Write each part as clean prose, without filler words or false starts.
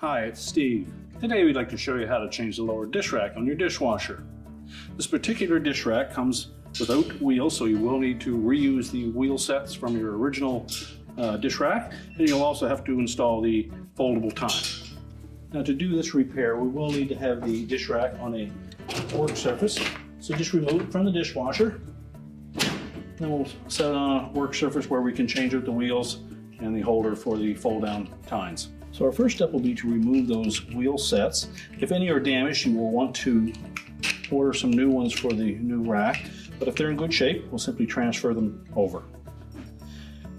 Hi, it's Steve. Today we'd like to show you how to change the lower dish rack on your dishwasher. This particular dish rack comes without wheels, so you will need to reuse the wheel sets from your original dish rack, and you'll also have to install the foldable tine. Now to do this repair, we will need to have the dish rack on a work surface, so just remove it from the dishwasher. Then we'll set it on a work surface where we can change out the wheels and the holder for the fold down tines. So our first step will be to remove those wheel sets. If any are damaged, you will want to order some new ones for the new rack, but if they're in good shape, we'll simply transfer them over.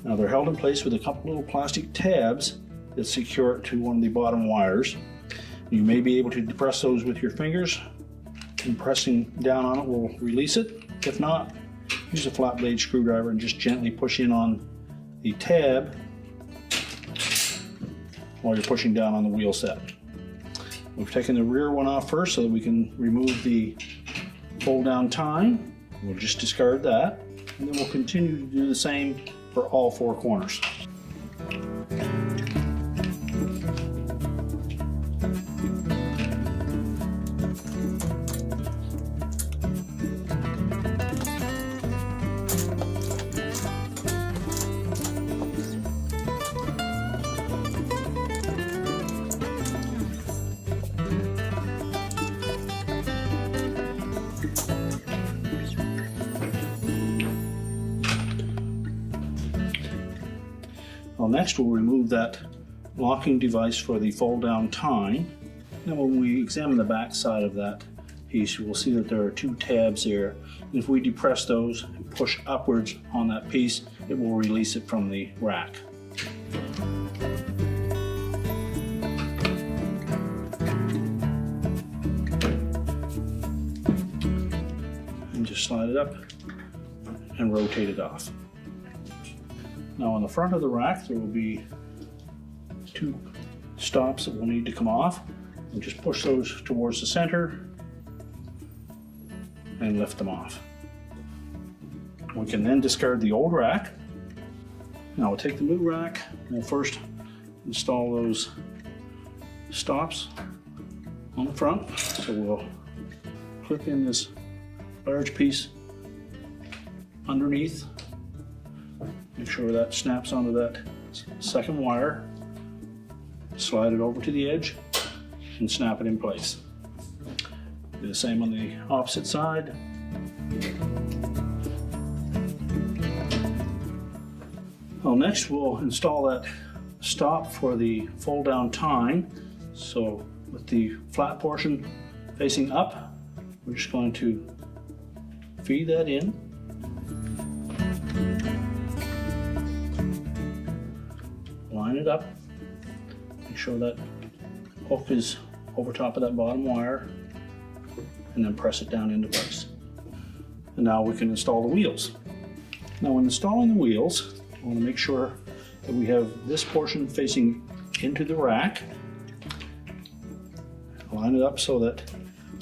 Now they're held in place with a couple little plastic tabs that secure it to one of the bottom wires. You may be able to depress those with your fingers, and pressing down on it will release it. If not, use a flat blade screwdriver and just gently push in on the tab while you're pushing down on the wheel set. We've taken the rear one off first so that we can remove the fold down tine. We'll just discard that, and then we'll continue to do the same for all four corners. Well, next we'll remove that locking device for the fold down tine. Now when we examine the back side of that piece, you will see that there are two tabs there. And if we depress those and push upwards on that piece, it will release it from the rack. And just slide it up and rotate it off. Now on the front of the rack there will be two stops that will need to come off, and just push those towards the center and lift them off. We can then discard the old rack. Now we'll take the new rack and we'll first install those stops on the front. So we'll clip in this large piece underneath. Make sure that snaps onto that second wire, slide it over to the edge, and snap it in place. Do the same on the opposite side. Well, next we'll install that stop for the fold down tine. So with the flat portion facing up, we're just going to feed that in. Line it up, make sure that hook is over top of that bottom wire, and then press it down into place. And now we can install the wheels. Now when installing the wheels, I want to make sure that we have this portion facing into the rack. Line it up so that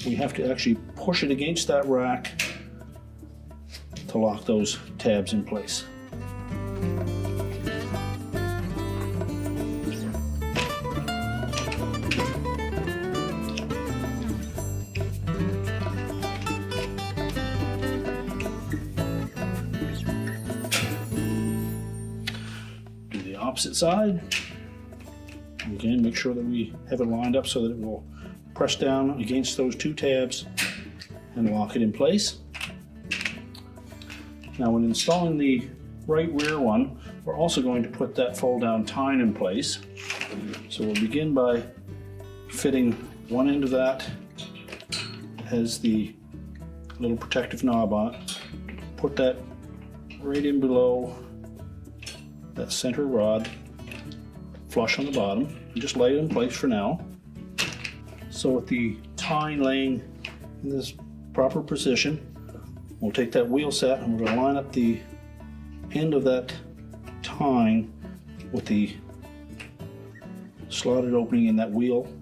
we have to actually push it against that rack to lock those tabs in place. Opposite side. Again, make sure that we have it lined up so that it will press down against those two tabs and lock it in place. Now when installing the right rear one, we're also going to put that fold down tine in place. So we'll begin by fitting one end of that. It has the little protective knob on it. Put that right in below that center rod, flush on the bottom, and just lay it in place for now. So with the tine laying in this proper position, we'll take that wheel set and we're going to line up the end of that tine with the slotted opening in that wheel,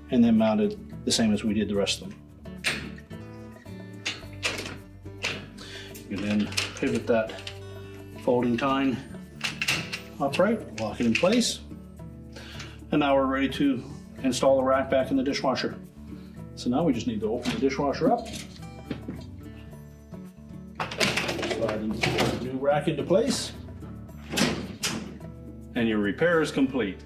and then mount it the same as we did the rest of them. You can then pivot that folding tine upright, lock it in place. And now we're ready to install the rack back in the dishwasher. So now we just need to open the dishwasher up. Slide the new rack into place. And your repair is complete.